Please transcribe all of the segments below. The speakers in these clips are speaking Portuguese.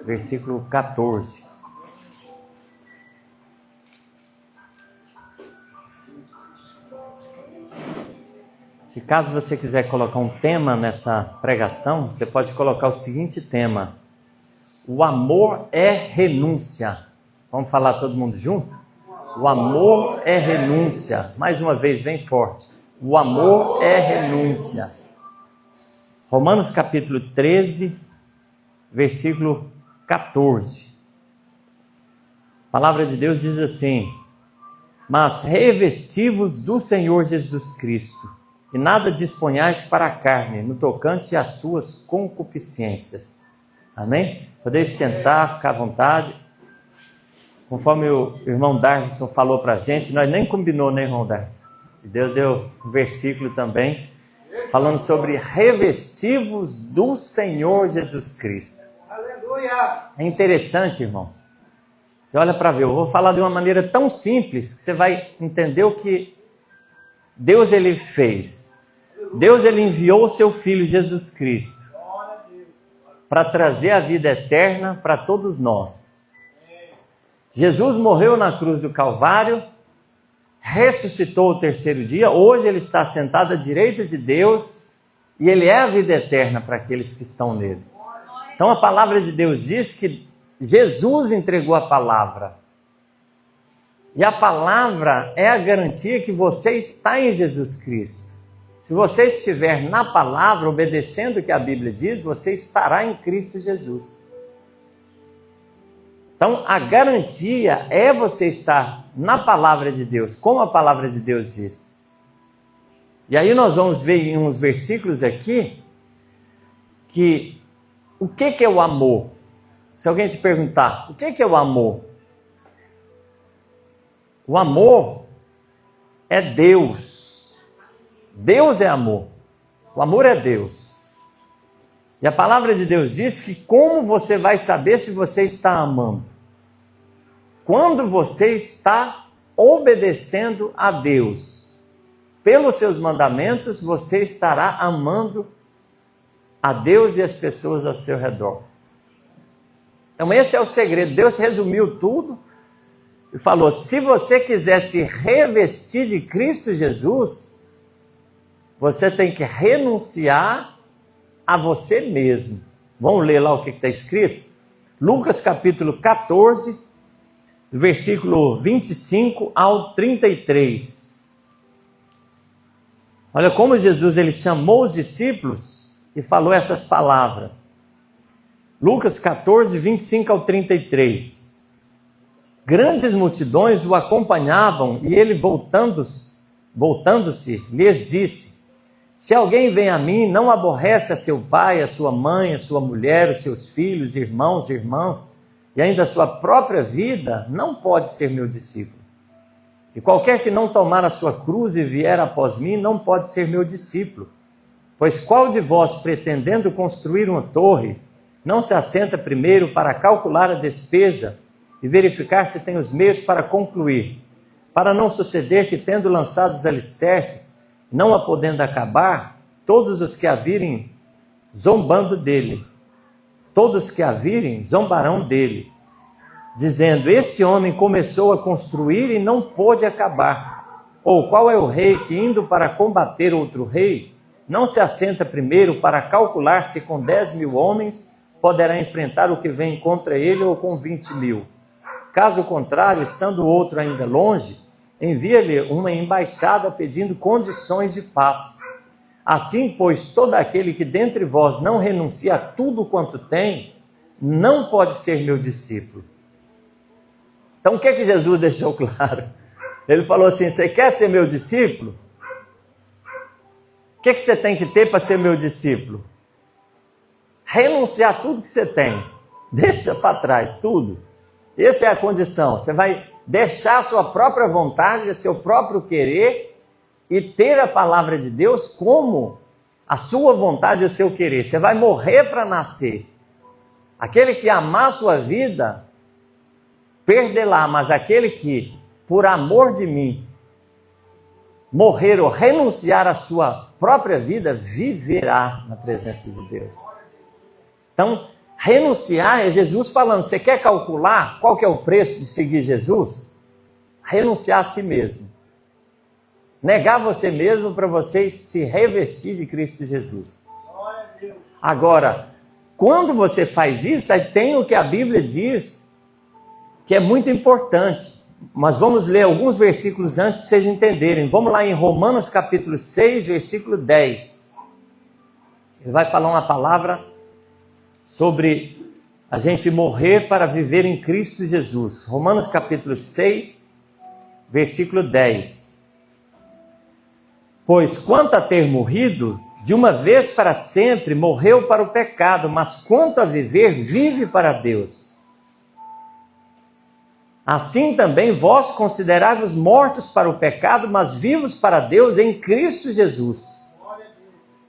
versículo 14. Se caso você quiser colocar um tema nessa pregação, você pode colocar o seguinte tema: o amor é renúncia. Vamos falar todo mundo junto? O amor é renúncia. Mais uma vez, bem forte. O amor é renúncia. Romanos capítulo 13, versículo 14. A palavra de Deus diz assim: mas revesti-vos do Senhor Jesus Cristo, e nada disponhais para a carne, no tocante às suas concupiscências. Amém? Podeis sentar, ficar à vontade. Conforme o irmão Darson falou para a gente, nós nem combinou, né, irmão Darson? E Deus deu um versículo também, falando sobre revesti-vos do Senhor Jesus Cristo. Aleluia! É interessante, irmãos. E olha para ver, eu vou falar de uma maneira tão simples que você vai entender o que Deus ele fez. Deus ele enviou o seu Filho Jesus Cristo para trazer a vida eterna para todos nós. Jesus morreu na cruz do Calvário, ressuscitou o terceiro dia, hoje ele está sentado à direita de Deus e ele é a vida eterna para aqueles que estão nele. Então a palavra de Deus diz que Jesus entregou a palavra. E a palavra é a garantia que você está em Jesus Cristo. Se você estiver na palavra, obedecendo o que a Bíblia diz, você estará em Cristo Jesus. Então, a garantia é você estar na palavra de Deus, como a palavra de Deus diz. E aí nós vamos ver em uns versículos aqui, que o que é o amor? Se alguém te perguntar, o que é o amor? O amor é Deus. Deus é amor. O amor é Deus. E a palavra de Deus diz que como você vai saber se você está amando? Quando você está obedecendo a Deus. Pelos seus mandamentos, você estará amando a Deus e as pessoas ao seu redor. Então esse é o segredo. Deus resumiu tudo e falou: se você quiser se revestir de Cristo Jesus, você tem que renunciar a você mesmo. Vamos ler lá o que está escrito? Lucas capítulo 14, versículo 25 ao 33. Olha como Jesus ele chamou os discípulos e falou essas palavras. Lucas 14, 25 ao 33. Grandes multidões o acompanhavam e ele voltando-se, lhes disse: se alguém vem a mim, não aborrece a seu pai, a sua mãe, a sua mulher, os seus filhos, irmãos, irmãs, e ainda a sua própria vida, não pode ser meu discípulo. E qualquer que não tomar a sua cruz e vier após mim, não pode ser meu discípulo. Pois qual de vós, pretendendo construir uma torre, não se assenta primeiro para calcular a despesa e verificar se tem os meios para concluir, para não suceder que, tendo lançado os alicerces, não a podendo acabar, todos os que a virem zombando dele, todos que a virem zombarão dele, dizendo: este homem começou a construir e não pôde acabar. Ou qual é o rei que, indo para combater outro rei, não se assenta primeiro para calcular se com 10.000 homens poderá enfrentar o que vem contra ele ou com 20.000? Caso contrário, estando o outro ainda longe, envia-lhe uma embaixada pedindo condições de paz. Assim, pois, todo aquele que dentre vós não renuncia a tudo quanto tem, não pode ser meu discípulo. Então, o que é que Jesus deixou claro? Ele falou assim: você quer ser meu discípulo? O que é que você tem que ter para ser meu discípulo? Renunciar a tudo que você tem. Deixa para trás tudo. Essa é a condição. Você vai deixar a sua própria vontade, seu próprio querer e ter a palavra de Deus como a sua vontade e o seu querer. Você vai morrer para nascer. Aquele que amar a sua vida, perdê-la, mas aquele que, por amor de mim, morrer ou renunciar à sua própria vida, viverá na presença de Deus. Então, Renunciar é Jesus falando, você quer calcular qual que é o preço de seguir Jesus? Renunciar a si mesmo. Negar você mesmo para você se revestir de Cristo Jesus. Agora, quando você faz isso, aí tem o que a Bíblia diz, que é muito importante. Mas vamos ler alguns versículos antes para vocês entenderem. Vamos lá em Romanos capítulo 6, versículo 10. Ele vai falar uma palavra sobre a gente morrer para viver em Cristo Jesus. Romanos capítulo 6, versículo 10. Pois quanto a ter morrido, de uma vez para sempre morreu para o pecado, mas quanto a viver, vive para Deus. Assim também vós considerai-vos mortos para o pecado, mas vivos para Deus em Cristo Jesus.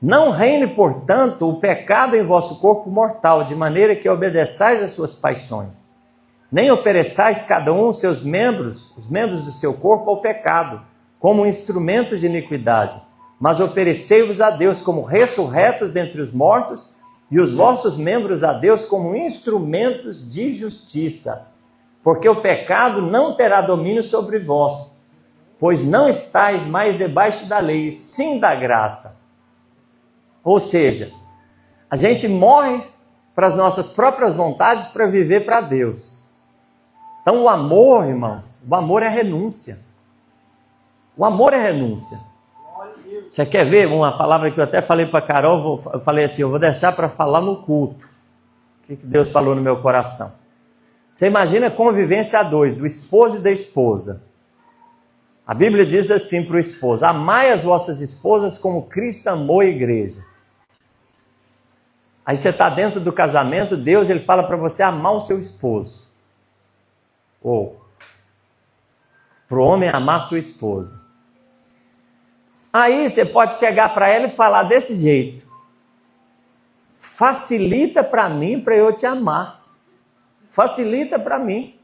Não reine, portanto, o pecado em vosso corpo mortal, de maneira que obedeçais às suas paixões. Nem ofereçais cada um os seus membros, os membros do seu corpo ao pecado, como instrumentos de iniquidade, mas oferecei-vos a Deus como ressurretos dentre os mortos, e os vossos membros a Deus como instrumentos de justiça. Porque o pecado não terá domínio sobre vós, pois não estáis mais debaixo da lei, sim da graça. Ou seja, a gente morre para as nossas próprias vontades para viver para Deus. Então o amor, irmãos, o amor é renúncia. O amor é renúncia. Você quer ver uma palavra que eu até falei para a Carol? Eu falei assim, eu vou deixar para falar no culto. O que Deus falou no meu coração? Você imagina a convivência a dois, do esposo e da esposa. A Bíblia diz assim para o esposo, amai as vossas esposas como Cristo amou a igreja. Aí você está dentro do casamento, Deus ele fala para você amar o seu esposo. Ou, para o homem amar a sua esposa. Aí você pode chegar para ela e falar desse jeito. Facilita para mim, para eu te amar. Facilita para mim.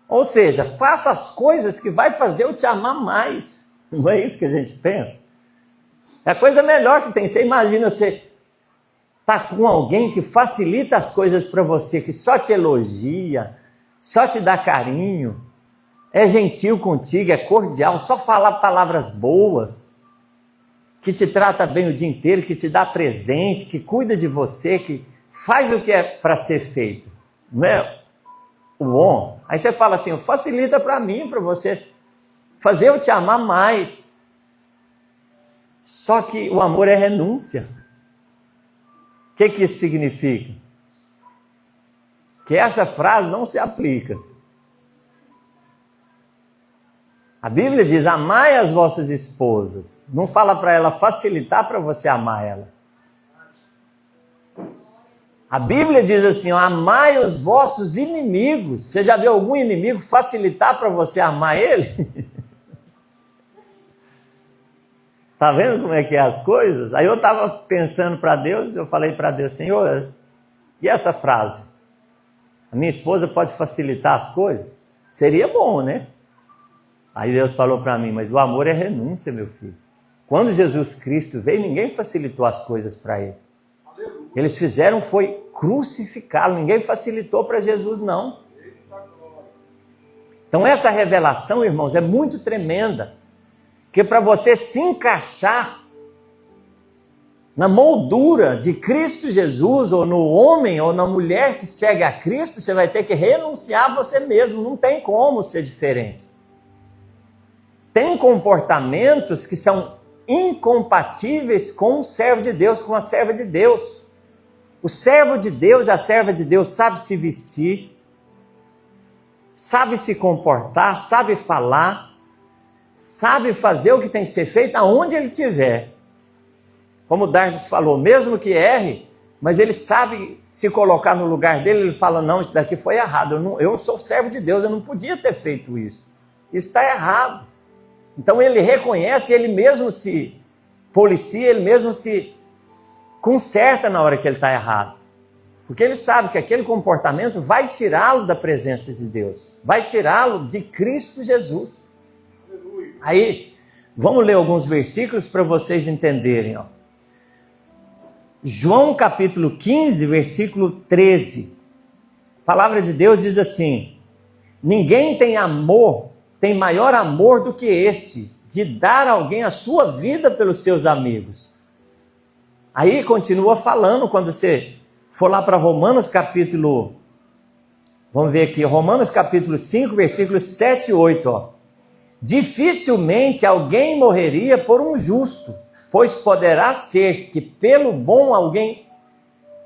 Ou seja, faça as coisas que vai fazer eu te amar mais. Não é isso que a gente pensa? É a coisa melhor que tem. Você imagina você estar com alguém que facilita as coisas para você, que só te elogia, só te dá carinho, é gentil contigo, é cordial, só fala palavras boas, que te trata bem o dia inteiro, que te dá presente, que cuida de você, que faz o que é para ser feito. Não é o bom? Aí você fala assim, facilita para mim, para você fazer eu te amar mais. Só que o amor é renúncia. O que isso significa? Que essa frase não se aplica. A Bíblia diz, amai as vossas esposas. Não fala para ela facilitar para você amar ela. A Bíblia diz assim, amai os vossos inimigos. Você já viu algum inimigo facilitar para você amar ele? Tá vendo como é que é as coisas? Aí eu estava pensando para Deus, eu falei para Deus, Senhor, e essa frase? A minha esposa pode facilitar as coisas? Seria bom, né? Aí Deus falou para mim, mas o amor é renúncia, meu filho. Quando Jesus Cristo veio, ninguém facilitou as coisas para ele. Eles fizeram foi crucificá-lo, ninguém facilitou para Jesus, não. Então essa revelação, irmãos, é muito tremenda. Porque para você se encaixar na moldura de Cristo Jesus, ou no homem ou na mulher que segue a Cristo, você vai ter que renunciar a você mesmo, não tem como ser diferente. Tem comportamentos que são incompatíveis com o servo de Deus, com a serva de Deus. O servo de Deus, a serva de Deus sabe se vestir, sabe se comportar, sabe falar, sabe fazer o que tem que ser feito aonde ele estiver. Como o Dardes falou, mesmo que erre, mas ele sabe se colocar no lugar dele, ele fala, não, isso daqui foi errado, eu sou servo de Deus, eu não podia ter feito isso. Isso está errado. Então ele reconhece, ele mesmo se policia, ele mesmo se conserta na hora que ele está errado. Porque ele sabe que aquele comportamento vai tirá-lo da presença de Deus, vai tirá-lo de Cristo Jesus. Aí, vamos ler alguns versículos para vocês entenderem. Ó. João capítulo 15, versículo 13. A palavra de Deus diz assim: ninguém tem maior amor do que este, de dar a alguém a sua vida pelos seus amigos. Aí continua falando, quando você for lá para Romanos capítulo, vamos ver aqui, Romanos capítulo 5, versículos 7 e 8, ó. Dificilmente alguém morreria por um justo, pois poderá ser que pelo bom alguém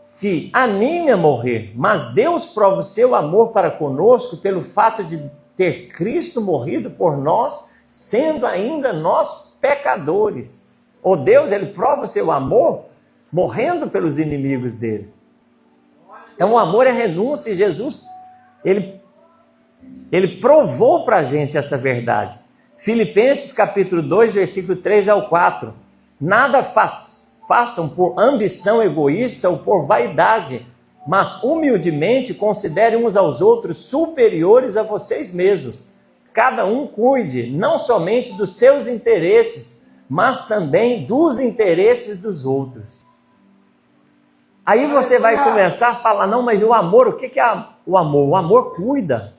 se anime a morrer, mas Deus prova o seu amor para conosco pelo fato de ter Cristo morrido por nós, sendo ainda nós pecadores. O Deus, ele prova o seu amor morrendo pelos inimigos dele. Então o amor é renúncia, e Jesus, ele provou para a gente essa verdade. Filipenses capítulo 2, versículo 3 ao 4. Nada façam por ambição egoísta ou por vaidade, mas humildemente considerem uns aos outros superiores a vocês mesmos. Cada um cuide não somente dos seus interesses, mas também dos interesses dos outros. Aí você vai começar a falar, não, mas o amor, o que é o amor? O amor cuida.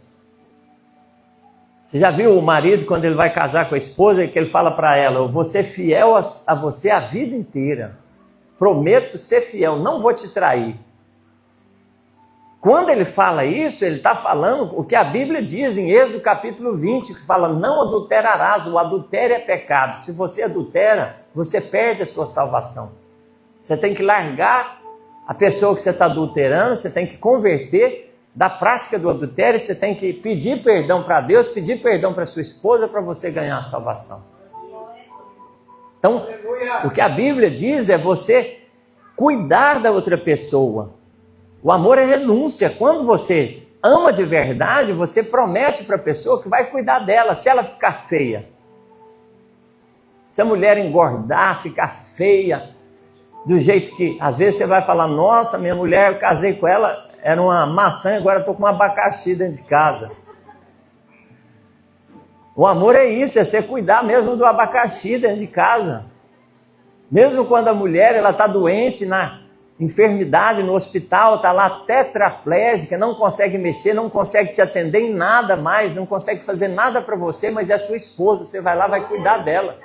Você já viu o marido, quando ele vai casar com a esposa, que ele fala para ela: eu vou ser fiel a você a vida inteira. Prometo ser fiel, não vou te trair. Quando ele fala isso, ele está falando o que a Bíblia diz em Êxodo capítulo 20, que fala: não adulterarás, o adultério é pecado. Se você adultera, você perde a sua salvação. Você tem que largar a pessoa que você está adulterando, você tem que converter da prática do adultério, você tem que pedir perdão para Deus, pedir perdão para sua esposa, para você ganhar a salvação. Então, o que a Bíblia diz é você cuidar da outra pessoa. O amor é renúncia. Quando você ama de verdade, você promete para a pessoa que vai cuidar dela. Se ela ficar feia, se a mulher engordar, ficar feia, do jeito que, às vezes você vai falar: nossa, minha mulher, eu casei com ela, era uma maçã, agora estou com um abacaxi dentro de casa. O amor é isso, é você cuidar mesmo do abacaxi dentro de casa. Mesmo quando a mulher está doente, na enfermidade, no hospital, está lá tetraplégica, não consegue mexer, não consegue te atender em nada mais, não consegue fazer nada para você, mas é a sua esposa, você vai lá, vai cuidar dela.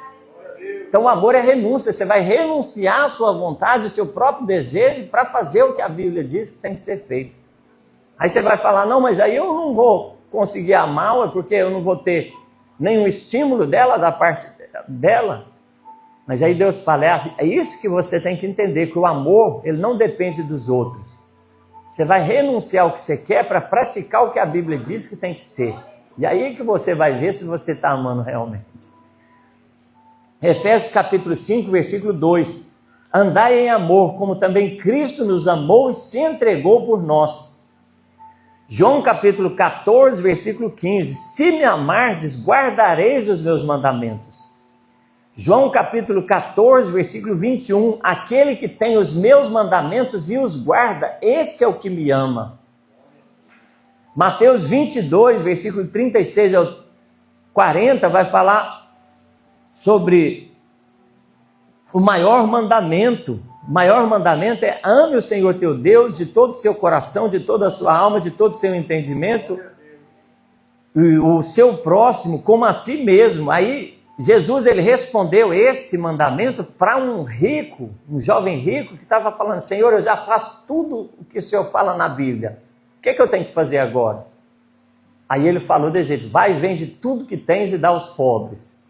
Então o amor é renúncia, você vai renunciar à sua vontade, ao seu próprio desejo, para fazer o que a Bíblia diz que tem que ser feito. Aí você vai falar: não, mas aí eu não vou conseguir amá-la, porque eu não vou ter nenhum estímulo dela, da parte dela. Mas aí Deus fala: é isso que você tem que entender, que o amor, ele não depende dos outros. Você vai renunciar ao que você quer para praticar o que a Bíblia diz que tem que ser. E aí que você vai ver se você está amando realmente. Efésios capítulo 5, versículo 2. Andai em amor, como também Cristo nos amou e se entregou por nós. João capítulo 14, versículo 15. Se me amardes, guardareis os meus mandamentos. João capítulo 14, versículo 21. Aquele que tem os meus mandamentos e os guarda, esse é o que me ama. Mateus 22, versículo 36 ao 40, vai falar sobre o maior mandamento. O maior mandamento é: ame o Senhor teu Deus de todo o seu coração, de toda a sua alma, de todo o seu entendimento, e o seu próximo como a si mesmo. Aí Jesus, ele respondeu esse mandamento para um rico, um jovem rico que estava falando: Senhor, eu já faço tudo o que o Senhor fala na Bíblia, o que eu tenho que fazer agora? Aí ele falou desse jeito: vai, vende tudo que tens e dá aos pobres.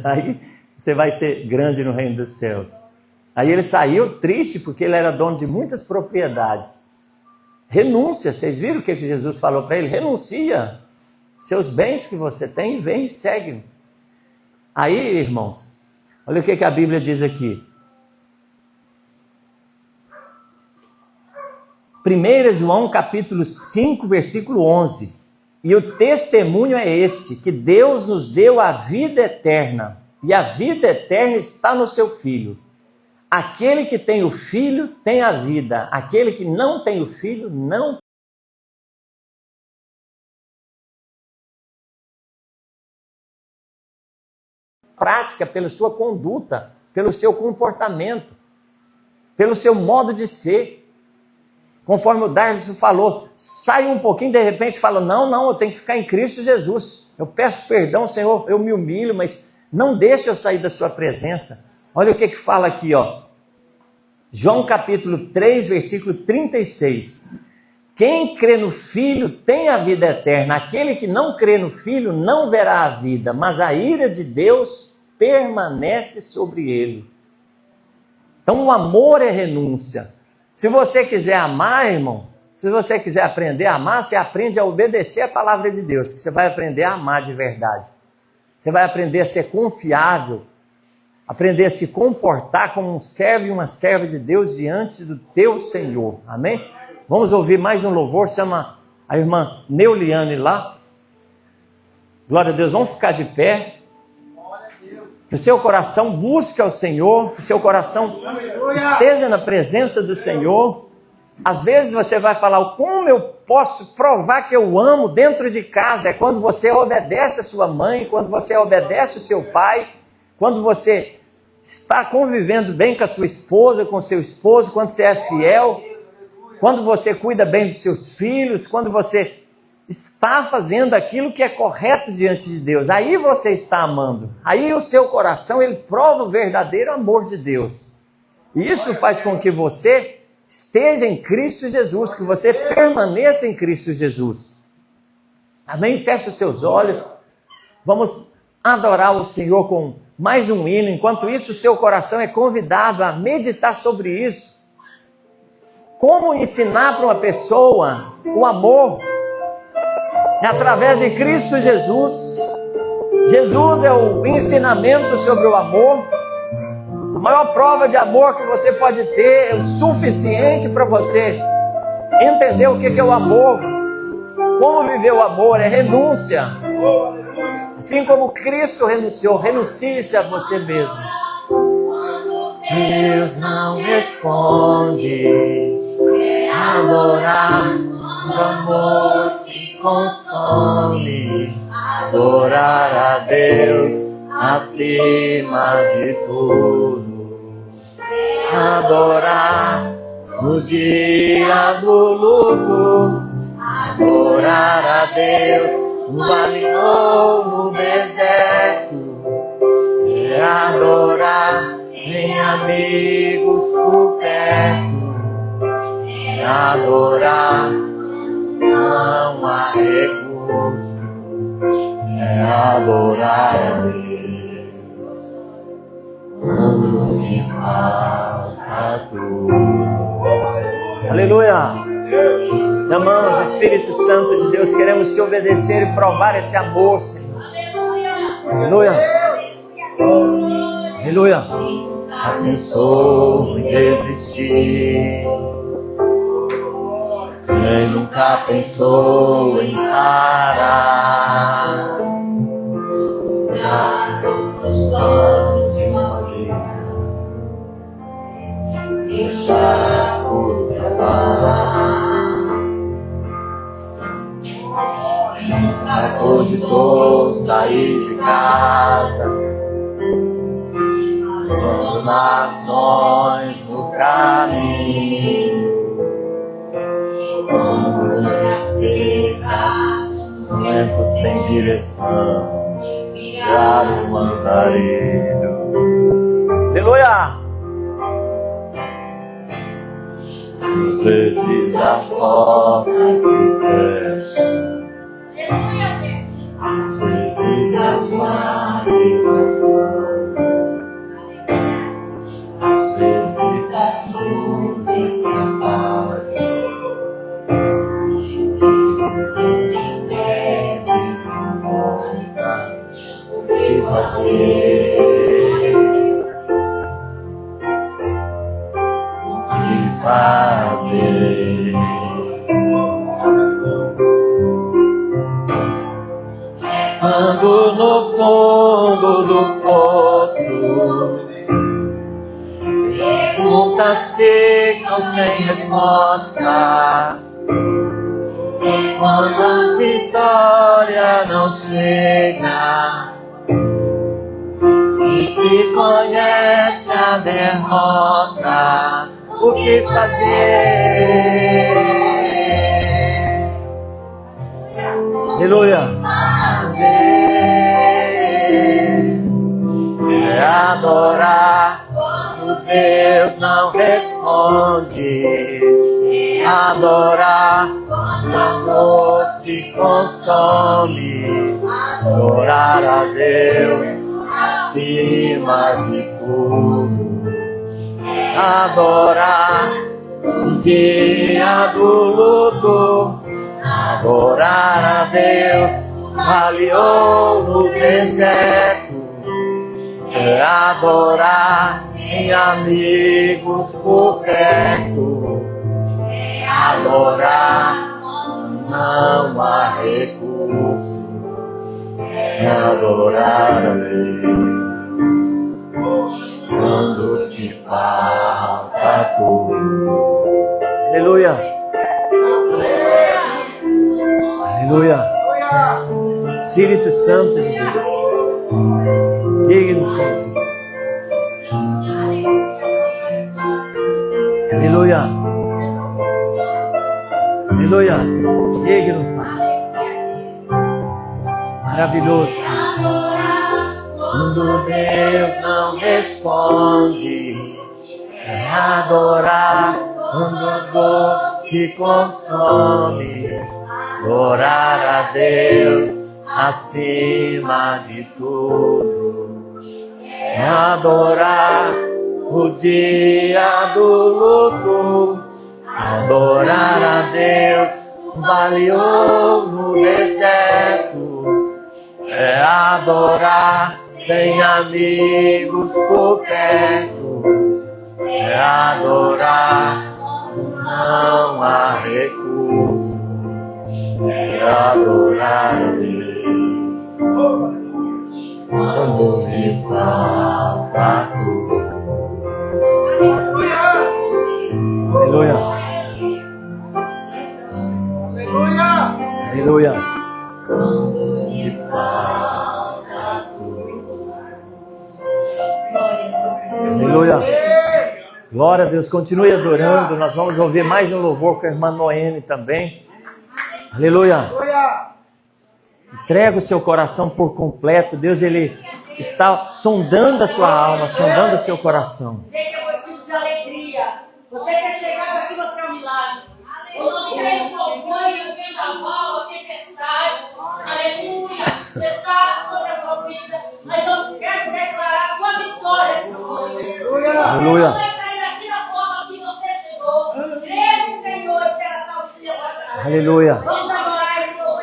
Aí você vai ser grande no reino dos céus. Aí ele saiu triste, porque ele era dono de muitas propriedades. Renúncia, vocês viram o que Jesus falou para ele? Renuncia seus bens que você tem, vem e segue. Aí, irmãos, olha o que a Bíblia diz aqui. 1 João capítulo 5, versículo 11. E o testemunho é este, que Deus nos deu a vida eterna, e a vida eterna está no seu Filho. Aquele que tem o Filho tem a vida, aquele que não tem o Filho não. Prática pela sua conduta, pelo seu comportamento. pelo seu modo de ser. Conforme o Darlison falou, sai um pouquinho, de repente fala, não, eu tenho que ficar em Cristo Jesus. Eu peço perdão, Senhor, eu me humilho, mas não deixe eu sair da sua presença. Olha o que fala aqui, ó. João capítulo 3, versículo 36. Quem crê no Filho tem a vida eterna. Aquele que não crê no Filho não verá a vida, mas a ira de Deus permanece sobre ele. Então o amor é renúncia. Se você quiser amar, irmão, se você quiser aprender a amar, você aprende a obedecer a palavra de Deus, que você vai aprender a amar de verdade. Você vai aprender a ser confiável, aprender a se comportar como um servo e uma serva de Deus diante do teu Senhor. Amém? Vamos ouvir mais um louvor, chama a irmã Neuliane lá. Glória a Deus, vamos ficar de pé. Que o seu coração busque ao Senhor, que o seu coração esteja na presença do Senhor. Às vezes você vai falar, como eu posso provar que eu amo dentro de casa? É quando você obedece a sua mãe, quando você obedece o seu pai, quando você está convivendo bem com a sua esposa, com o seu esposo, quando você é fiel, quando você cuida bem dos seus filhos, quando você está fazendo aquilo que é correto diante de Deus. Aí você está amando. Aí o seu coração, ele prova o verdadeiro amor de Deus. E isso faz com que você esteja em Cristo Jesus, que você permaneça em Cristo Jesus. Amém? Feche os seus olhos. Vamos adorar o Senhor com mais um hino. Enquanto isso, o seu coração é convidado a meditar sobre isso. Como ensinar para uma pessoa o amor? É através de Cristo Jesus. Jesus é o ensinamento sobre o amor. A maior prova de amor que você pode ter é o suficiente para você entender o que é o amor. Como viver o amor é renúncia. Assim como Cristo renunciou, renuncie-se a você mesmo. Deus não responde. Adorar o amor te consome. Adorar a Deus acima de tudo. Adorar no dia do luto. Adorar a Deus no vale ou no deserto. É adorar sem amigos por perto. É adorar, não há recurso. É adorar a Deus quando te falta tudo. Aleluia! Te amamos, Espírito Santo de Deus, queremos te obedecer e provar esse amor, Senhor. Aleluia! Aleluia! Já pensou em desistir? Quem nunca pensou em parar? Os anos de uma vida, deixar tudo pra lá. Quem nunca cogitou sair de casa, abandonar sonhos no caminho. Quando é seca, vento sem direção, virar um andarilho. Aleluia! Às vezes as portas se fecham, às vezes as lágrimas saem, às vezes as luzes se apagam. O que fazer? O que fazer? Quando no fundo do poço perguntas ficam sem resposta. Quando a vitória não chega e se conhece a derrota, o que fazer. Aleluia. É adorar quando Deus não responde. Adorar quando o amor te consome. Adorar a Deus acima de tudo. Adorar no dia do luto. Adorar a Deus valiou no deserto. É adorar sem amigos por perto. É adorar quando não há recurso. É adorar a Deus quando te falta tudo. Aleluia. Aleluia. Espírito Santo de Deus, digno Senhor Jesus. Aleluia. Aleluia. Digno Pai. Maravilhoso. Quando Deus não responde, é adorar quando a dor te consome. Adorar a Deus acima de tudo. É adorar o dia do luto. Adorar a Deus valiou no deserto. É adorar sem amigos por perto. É adorar não há recurso. É adorar a Deus quando me falta tudo. Aleluia. Aleluia. Aleluia. Quando me falta tudo. Aleluia. Glória a Deus. Continue adorando. Nós vamos ouvir mais um louvor com a irmã Noemi também. Aleluia. Entrega o seu coração por completo. Deus, Ele está sondando a sua alma, sondando o seu coração. Você que é motivo de alegria. Você que é chegado aqui, você é um milagre. Eu não sei o problema, o vendaval, a tempestade. Aleluia. Está sobre a tua vida. Mas eu quero declarar a tua vitória essa noite. Aleluia. Você vai sair daqui da forma que você chegou. Crê no Senhor e será salvo de Deus. Aleluia. Vamos adorar esse louvor.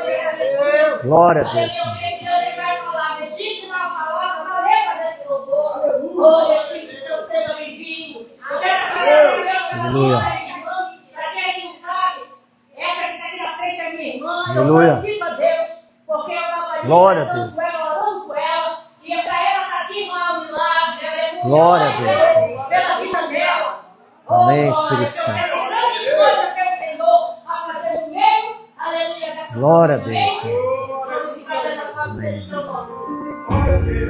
Glória a Deus. Deus vai falar, medite na palavra, na letra desse louvor. Oh, Espírito Santo, seja bem-vindo. Eu quero agradecer a Deus pela Aleluia. minha irmã. Para quem não sabe, essa que está aqui na frente é minha irmã. Aleluia. Eu glorifico a Deus, porque eu estava ali Glória a conversando Deus. com ela, orando com ela. E para ela estar aqui não é um milagre. Aleluia. Glória a Deus. Pela vida dela. Amém, Oh, Espírito glória a Deus. Santo. Tem grandes coisas que o Senhor a fazer no meio. Aleluia. Dessa Glória a noite. Deus, Senhor. Amém.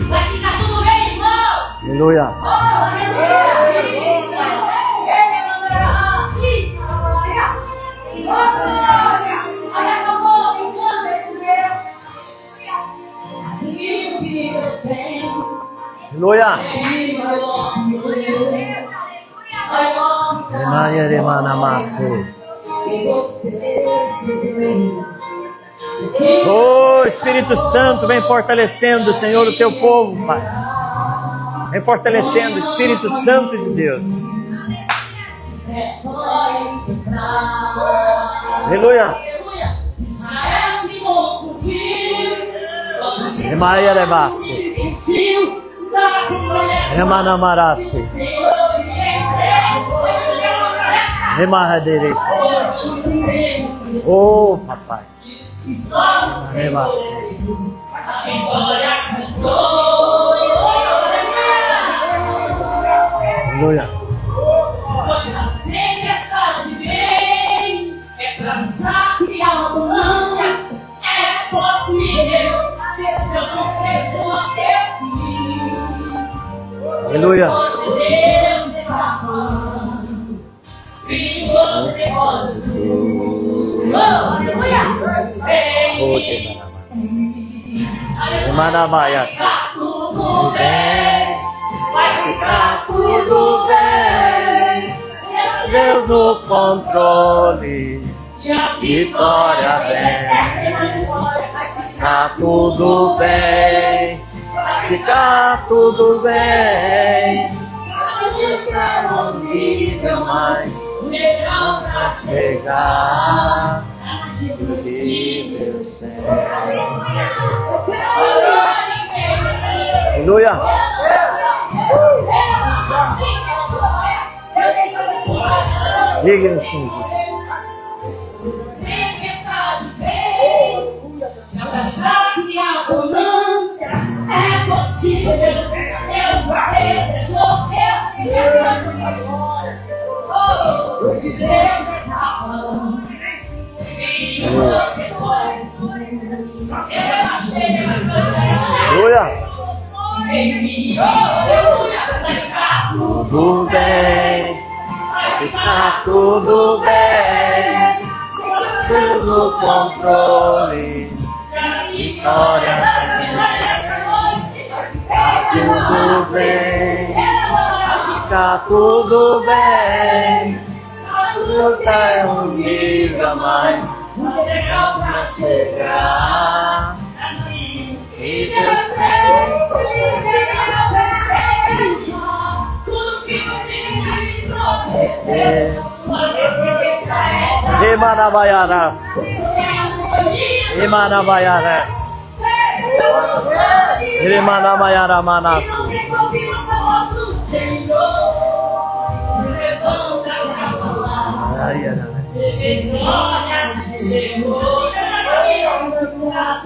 Vai ficar tudo bem, irmão? Aleluia. Oh, aleluia. Ele mandará aqui, glória. Oh, glória. Olha como eu canto esse Deus. Aquilo que Deus tem. Aleluia. Aleluia. Aleluia, Remanamasu. Oh, Espírito Santo, vem fortalecendo, Senhor, o teu povo, Pai. Vem fortalecendo, Espírito Santo de Deus. Aleluia. Emaia Rebasse. Remanamarase. Remahaderese. Oh, papai. Rebasse. Aleluia. Tempestade vem, é pra desafiar abundâncias, é possível, se eu não vejo você assim. Aleluia. Hoje Deus está falando, Tudo bem, vai ficar tudo bem. Deus no controle, e a vitória vem. Tá tudo bem, vai ficar tudo bem. Ficar um nível mais legal pra chegar no nível 100. Aleluia. Digno sim, Jesus. Tempestade vem, e a abundância é possível. Deus vai receber se Deus está falando. Aleluia. Tudo bem, vai ficar tudo bem. Deus no controle, vitória tudo bem, vai ficar tudo bem. Luta é um nível a mais legal pra chegar. E Deus tem. Emanabaiarás. Emanabaiarás. Emanabaiaramanas.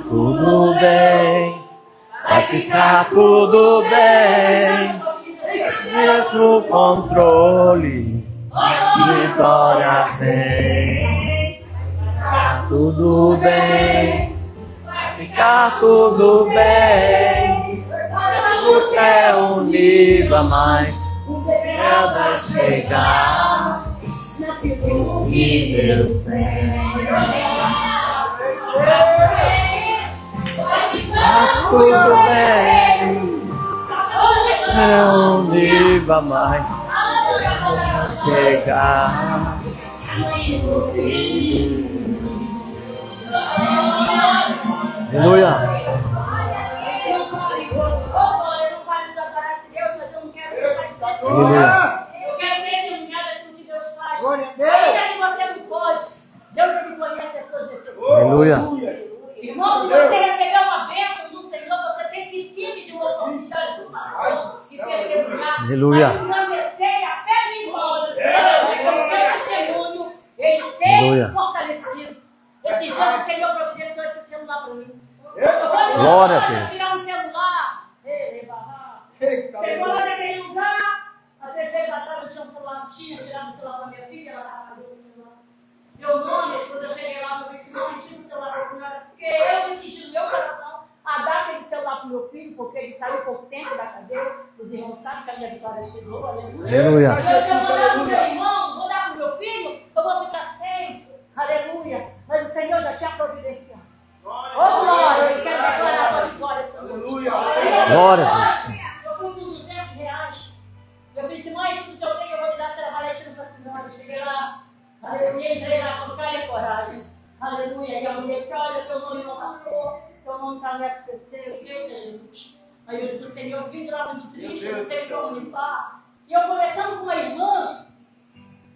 Tudo bem, vai ficar tudo bem. Deus no controle, vitória vem. Tudo bem, vai ficar tudo bem. Luta é um nível a mais, vai chegar no nível 100. Tudo bem, é um nível a mais, chegar. Aleluia. Aleluia. Eu quero testemunhar daquilo que Deus faz. Ainda que você não pode, Deus é que conhece as suas necessidades. Aleluia. Irmão, se você receber uma bênção do Senhor, você tem que ir sempre de uma oportunidade do pastor e testemunhar. Aleluia. Mas engrandecer a fé do irmão. Eu quero testemunho, ele sempre fortalecido. Esses dias o Senhor providenciou esse celular para mim. Glória a Deus. Tirar um celular. Chegou lá naquele lugar, há 3 dias atrás eu tinha um celular, tinha tirado o celular da minha filha, ela estava com o celular. Meu nome, quando eu cheguei lá, eu disse, não, tira o celular da senhora, porque eu me senti no meu coração a dar aquele celular para o meu filho, porque ele saiu pouco tempo da cadeia. Os irmãos sabem que a minha vitória chegou, aleluia. Aleluia. Eu vou dar para o meu irmão, vou dar para o meu filho, eu vou ficar sem, aleluia. Mas o Senhor já tinha providenciado. Ô glória, eu quero declarar a tua vitória essa noite. Glória a Deus. Eu fui com R$200. Eu disse, mãe, tudo que eu tenho eu vou te dar, se ela vai tirando para a senhora. Eu cheguei lá, aleluia, entrei lá com cara e coragem. Aleluia. E a mulher disse, olha, teu nome não passou, teu nome está no SPC, eu creio que é Jesus. Aí eu disse, Senhor, os 20 lá muito triste, eu não tenho como limpar. E eu conversando com uma irmã,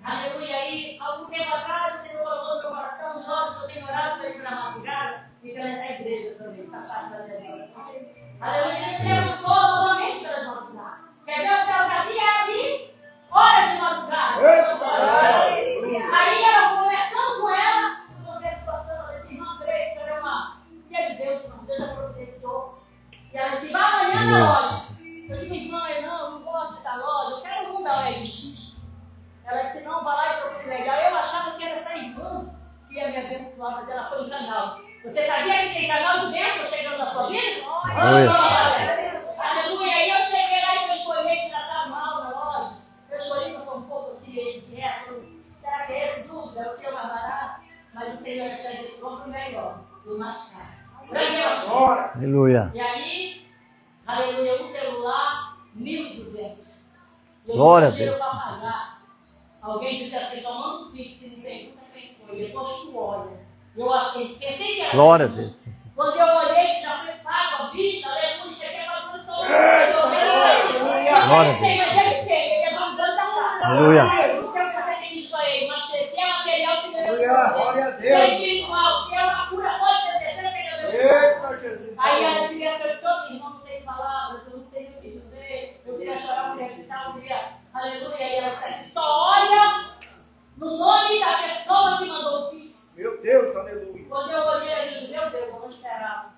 aleluia, aí, algum tempo atrás, o Senhor falou no meu coração, jovem, que eu tenho orado para ir na madrugada, e para essa igreja também, faz parte da minha vida. Aleluia, temos todos novamente pelas madrugadas. Quer ver o céu sabia abrir? Horas de madrugada. Aí ela, conversando com ela, eu contei a situação, ela disse, irmã André, isso é uma filha de Deus, Deus já providenciou. E ela disse, vai amanhã na loja. Eu digo, irmã, não gosto de ir na loja, eu quero um da LX. Ela disse, não, vai lá e procure melhor. Eu achava que era essa irmã que ia me abençoar, mas ela foi um canal. Você sabia que tem canal de bênção chegando na sua vida? Aleluia. Aí eu cheguei lá e eu escolhi que já estava mal na loja. Eu escolhi que eu sou um pouco assim, quieto. Será que é esse? Dúvida? O que é mais barato? Mas o Senhor já tinha dito, vamos pro aí, ó, do mascar. Branquinho mascar. Aleluia. E aí, aleluia, um celular, 1.200. Glória a Deus. Deus. Para pagar. Alguém disse assim, só manda um pix, se não tem, quem foi. Depois tu olha. Eu pensei que era Glória a assim. Deus. Quando eu olhei, já foi pago, a vista, aleluia, você quer fazer todo mundo. Glória a Deus. Ele é mandando da casa. Aleluia. Não sei o que você tem dito para ele, mas crescer é material, se Deus. É espiritual, se é uma cura, pode ter certeza que ele é Deus. Aí ela dizia assim, eu sou irmão, não tenho palavras, eu não sei o que dizer, eu queria chorar, eu queria gritar, eu queria, aleluia. E ela disse assim, só olha no nome da pessoa que mandou o pix. Meu Deus, aleluia. Quando eu olhei, eu disse, meu Deus, eu não esperava.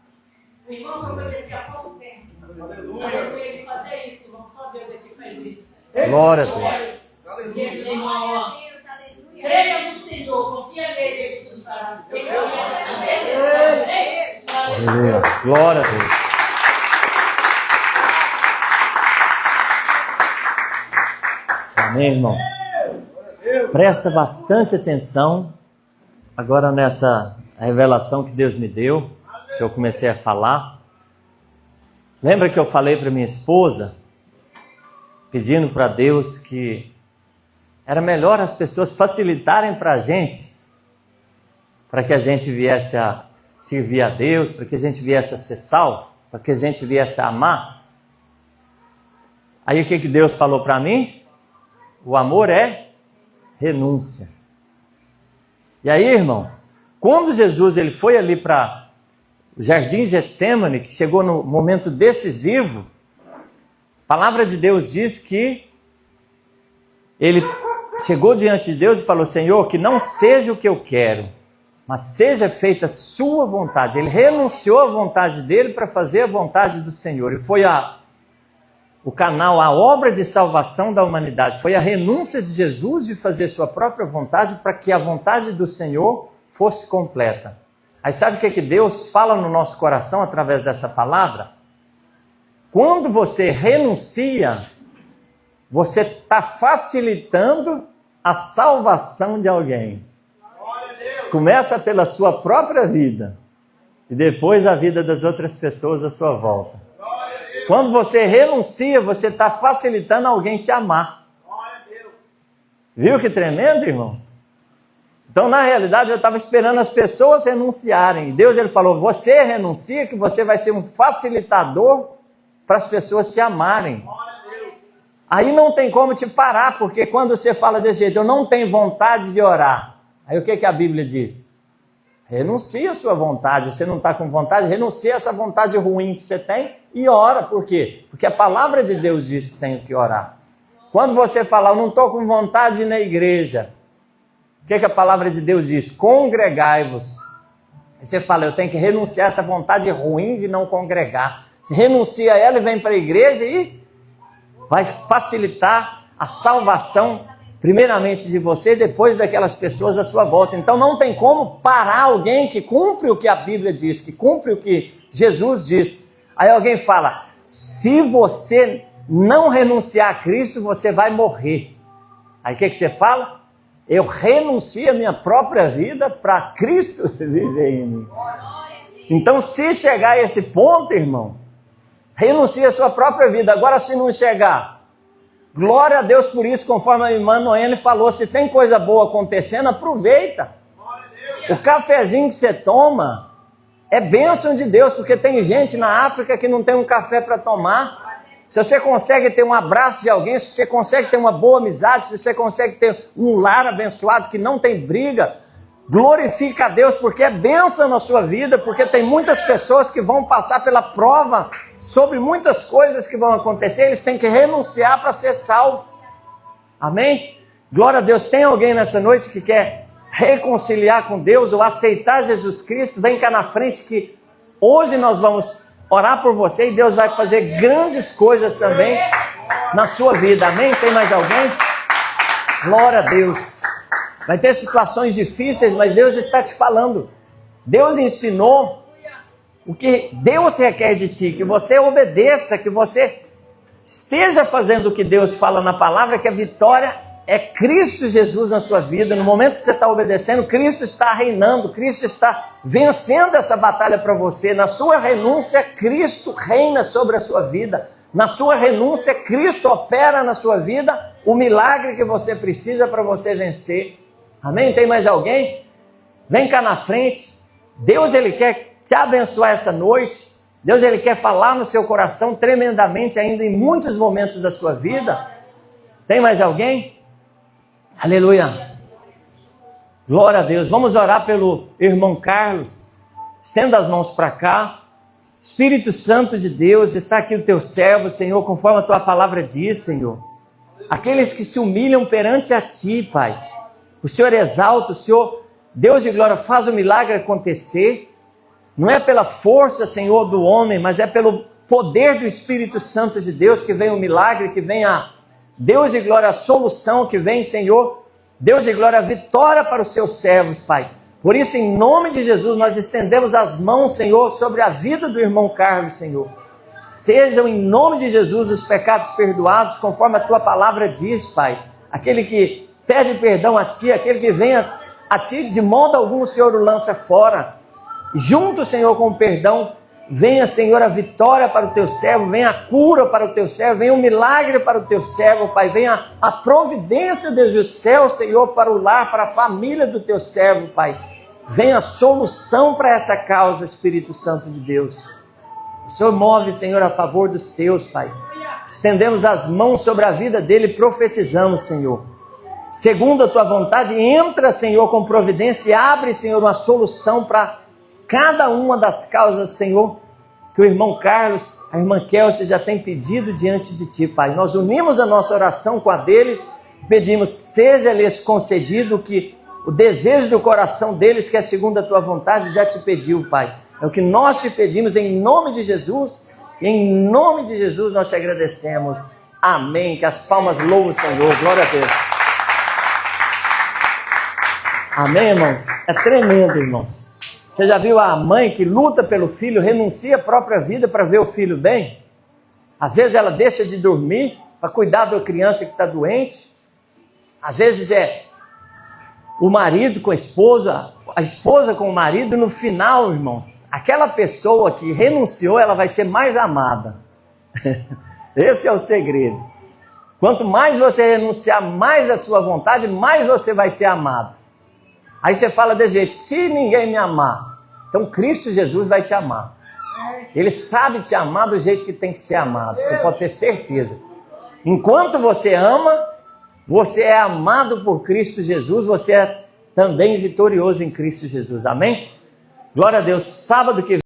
O irmão que eu conheci há pouco tempo. Aleluia. Aleluia, de fazer isso, irmão. Só Deus é que faz isso. Glória a Deus. Aleluia. Irmão, ó, creia no Senhor, confia nele, ele tudo fará. Aleluia. Glória a Deus. Amém, irmãos? Presta bastante atenção agora nessa revelação que Deus me deu, que eu comecei a falar. Lembra que eu falei para minha esposa, pedindo para Deus que era melhor as pessoas facilitarem para a gente, para que a gente viesse a servir a Deus, para que a gente viesse a ser salvo, para que a gente viesse a amar? Aí o que Deus falou para mim? O amor é renúncia. E aí, irmãos, quando Jesus ele foi ali para o jardim de Getsêmani, que chegou no momento decisivo, a palavra de Deus diz que ele chegou diante de Deus e falou, Senhor, que não seja o que eu quero, mas seja feita a sua vontade. Ele renunciou à vontade dele para fazer a vontade do Senhor. E foi o canal, a obra de salvação da humanidade. Foi a renúncia de Jesus de fazer sua própria vontade para que a vontade do Senhor fosse completa. Aí sabe o que Deus fala no nosso coração através dessa palavra? Quando você renuncia, você está facilitando a salvação de alguém. Começa pela sua própria vida e depois a vida das outras pessoas à sua volta. Quando você renuncia, você está facilitando alguém te amar. Viu que tremendo, irmãos? Então, na realidade, eu estava esperando as pessoas renunciarem. E Deus ele falou, você renuncia que você vai ser um facilitador para as pessoas te amarem. Aí não tem como te parar, porque quando você fala desse jeito, eu não tenho vontade de orar. Aí o que a Bíblia diz? Renuncia a sua vontade. Você não está com vontade, renuncia essa vontade ruim que você tem e ora. Por quê? Porque a palavra de Deus diz que tenho que orar. Quando você fala, eu não estou com vontade de ir na igreja, o que a palavra de Deus diz? Congregai-vos. Você fala, eu tenho que renunciar a essa vontade ruim de não congregar. Você renuncia a ela e vem para a igreja e vai facilitar a salvação, primeiramente de você e depois daquelas pessoas à sua volta. Então não tem como parar alguém que cumpre o que a Bíblia diz, que cumpre o que Jesus diz. Aí alguém fala, se você não renunciar a Cristo, você vai morrer. Aí o que você fala? Eu renuncio a minha própria vida para Cristo viver em mim. Então se chegar a esse ponto, irmão, renuncia a sua própria vida. Agora se não chegar, glória a Deus por isso, conforme a irmã Noêmia falou, se tem coisa boa acontecendo, aproveita. O cafezinho que você toma é bênção de Deus, porque tem gente na África que não tem um café para tomar. Se você consegue ter um abraço de alguém, se você consegue ter uma boa amizade, se você consegue ter um lar abençoado que não tem briga, glorifica a Deus, porque é bênção na sua vida, porque tem muitas pessoas que vão passar pela prova sobre muitas coisas que vão acontecer, eles têm que renunciar para ser salvo. Amém? Glória a Deus. Tem alguém nessa noite que quer reconciliar com Deus ou aceitar Jesus Cristo? Vem cá na frente que hoje nós vamos orar por você e Deus vai fazer grandes coisas também na sua vida. Amém? Tem mais alguém? Glória a Deus. Vai ter situações difíceis, mas Deus está te falando. Deus ensinou o que Deus requer de ti, que você obedeça, que você esteja fazendo o que Deus fala na palavra, que a vitória é Cristo Jesus na sua vida. No momento que você está obedecendo, Cristo está reinando, Cristo está vencendo essa batalha para você. Na sua renúncia, Cristo reina sobre a sua vida. Na sua renúncia, Cristo opera na sua vida o milagre que você precisa para você vencer. Amém? Tem mais alguém? Vem cá na frente. Deus, Ele quer te abençoar essa noite. Deus, Ele quer falar no seu coração tremendamente ainda em muitos momentos da sua vida. Tem mais alguém? Aleluia. Glória a Deus. Vamos orar pelo irmão Carlos. Estenda as mãos para cá. Espírito Santo de Deus, está aqui o teu servo, Senhor, conforme a tua palavra diz, Senhor. Aqueles que se humilham perante a ti, Pai. O Senhor exalta, o Senhor, Deus de glória, faz o milagre acontecer. Não é pela força, Senhor, do homem, mas é pelo poder do Espírito Santo de Deus que vem o milagre, que vem a Deus de glória, a solução, que vem, Senhor. Deus de glória, a vitória para os seus servos, Pai. Por isso, em nome de Jesus, nós estendemos as mãos, Senhor, sobre a vida do irmão Carlos, Senhor. Sejam, em nome de Jesus, os pecados perdoados, conforme a tua palavra diz, Pai. Aquele que pede perdão a ti, aquele que vem a ti, de modo algum o Senhor o lança fora. Junto, Senhor, com o perdão, venha, Senhor, a vitória para o teu servo, venha a cura para o teu servo, venha o milagre para o teu servo, Pai. Venha a providência desde o céu, Senhor, para o lar, para a família do teu servo, Pai. Venha a solução para essa causa, Espírito Santo de Deus. O Senhor move, Senhor, a favor dos teus, Pai. Estendemos as mãos sobre a vida dele e profetizamos, Senhor. Segundo a tua vontade, entra, Senhor, com providência e abre, Senhor, uma solução para cada uma das causas, Senhor, que o irmão Carlos, a irmã Kelsey já tem pedido diante de ti, Pai. Nós unimos a nossa oração com a deles, pedimos, seja-lhes concedido que o desejo do coração deles, que é segundo a tua vontade, já te pediu, Pai. É o que nós te pedimos em nome de Jesus. E em nome de Jesus nós te agradecemos. Amém. Que as palmas louvam o Senhor. Glória a Deus. Amém, irmãos? É tremendo, irmãos. Você já viu a mãe que luta pelo filho, renuncia a própria vida para ver o filho bem? Às vezes ela deixa de dormir para cuidar da criança que está doente. Às vezes é o marido com a esposa com o marido. No final, irmãos, aquela pessoa que renunciou, ela vai ser mais amada. Esse é o segredo. Quanto mais você renunciar mais à sua vontade, mais você vai ser amado. Aí você fala desse jeito: se ninguém me amar, então Cristo Jesus vai te amar. Ele sabe te amar do jeito que tem que ser amado. Você pode ter certeza. Enquanto você ama, você é amado por Cristo Jesus, você é também vitorioso em Cristo Jesus. Amém? Glória a Deus. Sábado que vem